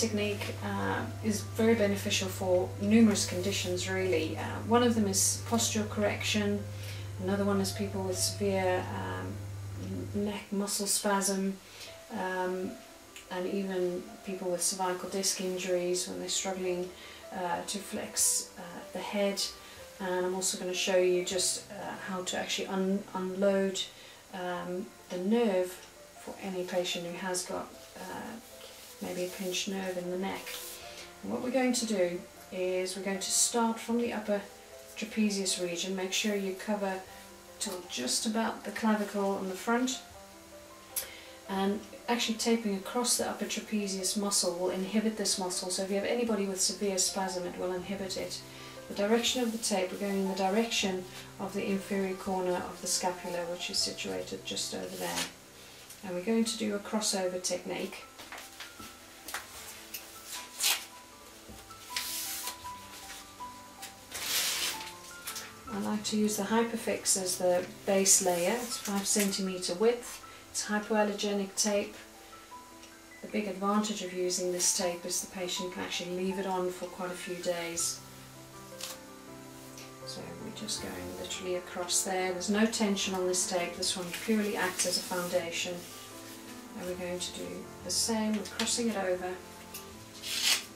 technique is very beneficial for numerous conditions really. One of them is postural correction, another one is people with severe neck muscle spasm, and even people with cervical disc injuries when they're struggling to flex the head. And I'm also going to show you just how to actually unload the nerve for any patient who has got maybe a pinched nerve in the neck. And what we're going to do is we're going to start from the upper trapezius region. Make sure you cover till just about the clavicle on the front, and actually taping across the upper trapezius muscle will inhibit this muscle. So if you have anybody with severe spasm, it will inhibit it. The direction of the tape, we're going in the direction of the inferior corner of the scapula, which is situated just over there. And we're going to do a crossover technique. I like to use the Hypafix as the base layer. It's 5 cm width. It's hypoallergenic tape. The big advantage of using this tape is the patient can actually leave it on for quite a few days. So we're just going literally across there. There's no tension on this tape. This one purely acts as a foundation. And we're going to do the same with crossing it over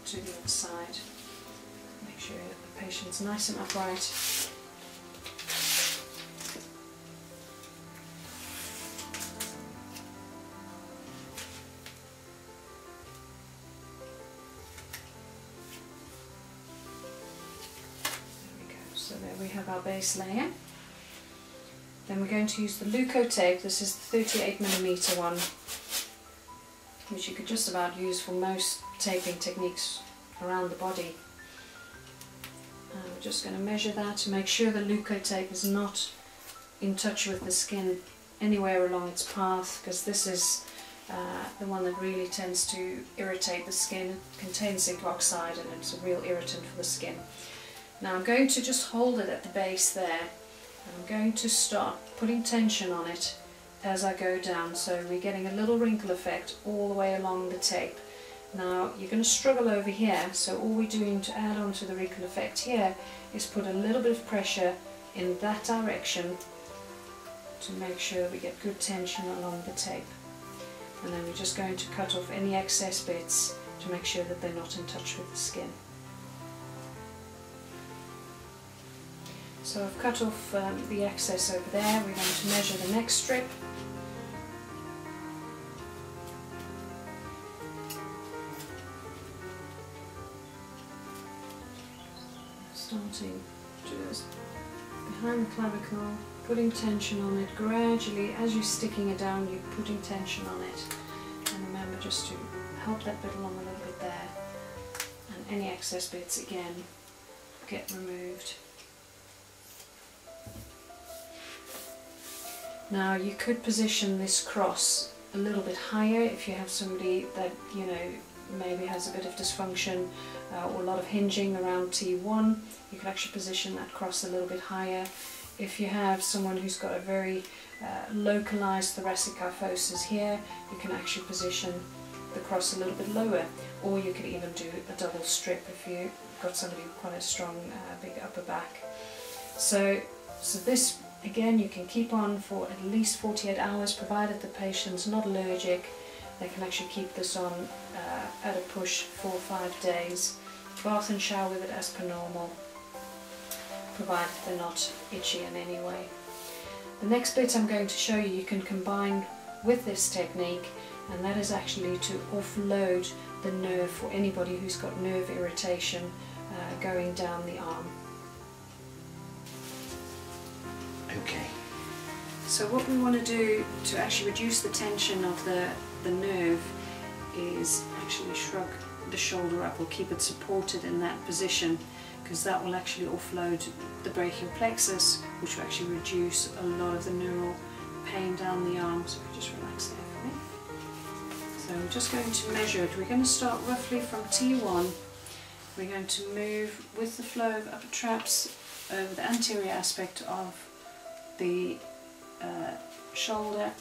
to the other side. Make sure the patient's nice and upright. So there we have our base layer. Then we're going to use the Leukotape. This is the 38mm one, which you could just about use for most taping techniques around the body. We're just going to measure that to make sure the Leukotape is not in touch with the skin anywhere along its path, because this is the one that really tends to irritate the skin. It contains zinc oxide and it's a real irritant for the skin. Now I'm going to just hold it at the base there, and I'm going to start putting tension on it as I go down, so we're getting a little wrinkle effect all the way along the tape. Now you're going to struggle over here, so all we're doing to add on to the wrinkle effect here is put a little bit of pressure in that direction to make sure we get good tension along the tape. And then we're just going to cut off any excess bits to make sure that they're not in touch with the skin. So I've cut off the excess over there. We're going to measure the next strip. Starting just behind the clavicle, putting tension on it gradually. As you're sticking it down, you're putting tension on it. And remember just to help that bit along a little bit there. And any excess bits, again, get removed. Now you could position this cross a little bit higher if you have somebody that, you know, maybe has a bit of dysfunction or a lot of hinging around T1. You can actually position that cross a little bit higher. If you have someone who's got a very localized thoracic kyphosis here, you can actually position the cross a little bit lower, or you could even do a double strip if you've got somebody with quite a strong big upper back. So this, again, you can keep on for at least 48 hours, provided the patient's not allergic. They can actually keep this on at a push 4 or 5 days. Bath and shower with it as per normal, provided they're not itchy in any way. The next bit I'm going to show you, you can combine with this technique, and that is actually to offload the nerve for anybody who's got nerve irritation going down the arm. Okay. So what we want to do to actually reduce the tension of the nerve is actually shrug the shoulder up or keep it supported in that position, because that will actually offload the brachial plexus, which will actually reduce a lot of the neural pain down the arm. So just relax there for me. So we're just going to measure it. We're going to start roughly from T1. We're going to move with the flow of upper traps over the anterior aspect of the shoulder,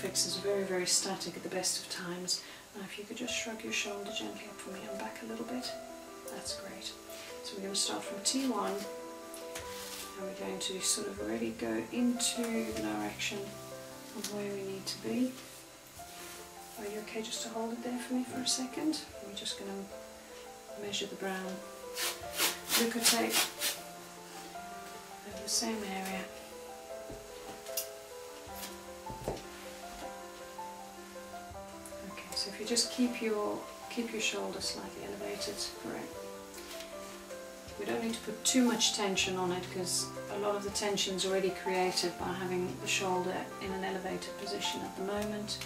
Hypafix is very, very static at the best of times. Now if you could just shrug your shoulder gently up for me and back a little bit, that's great. So we're going to start from T1, and we're going to sort of already go into the direction of where we need to be. Are you okay just to hold it there for me for a second? We're just going to measure the brown Leukotape over the same area. Okay, so if you just keep your shoulder slightly elevated, correct. We don't need to put too much tension on it because a lot of the tension is already created by having the shoulder in an elevated position at the moment.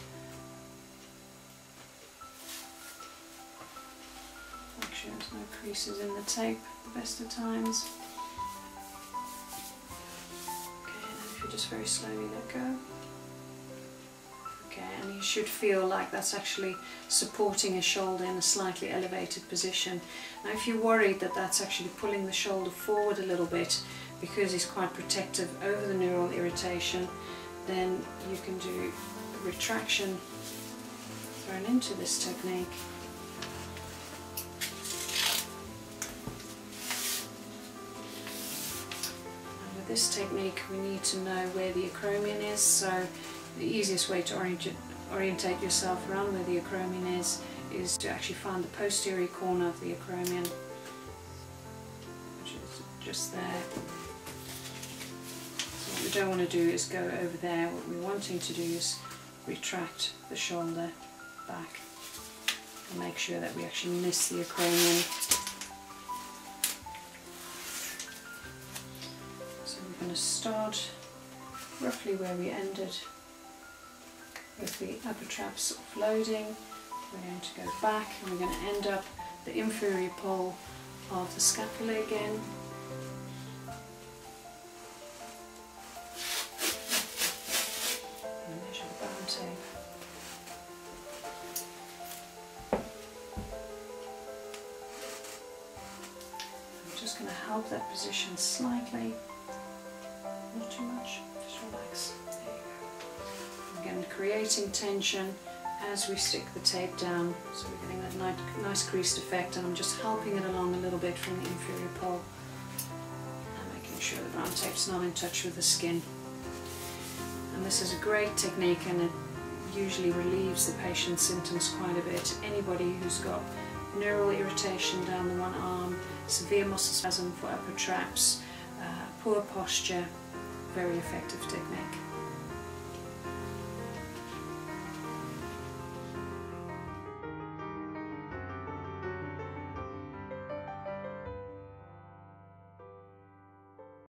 Make sure there's no creases in the tape at the best of times. Okay, and then if you just very slowly let go. Okay, and you should feel like that's actually supporting his shoulder in a slightly elevated position. Now if you're worried that that's actually pulling the shoulder forward a little bit because he's quite protective over the neural irritation, then you can do retraction thrown into this technique. And with this technique we need to know where the acromion is, so the easiest way to orientate yourself around where the acromion is to actually find the posterior corner of the acromion, which is just there. So what we don't want to do is go over there. What we're wanting to do is retract the shoulder back and make sure that we actually miss the acromion. So we're going to start roughly where we ended with the upper traps offloading. We're going to go back and we're going to end up the inferior pole of the scapula again. And measure the brown tape. I'm just going to help that position slightly, not too much, just relax. There you go. Again, creating tension as we stick the tape down, so we're getting that nice creased effect, and I'm just helping it along a little bit from the inferior pole and making sure the brown tape's not in touch with the skin. And this is a great technique, and it usually relieves the patient's symptoms quite a bit. Anybody who's got neural irritation down the one arm, severe muscle spasm for upper traps, poor posture, very effective technique.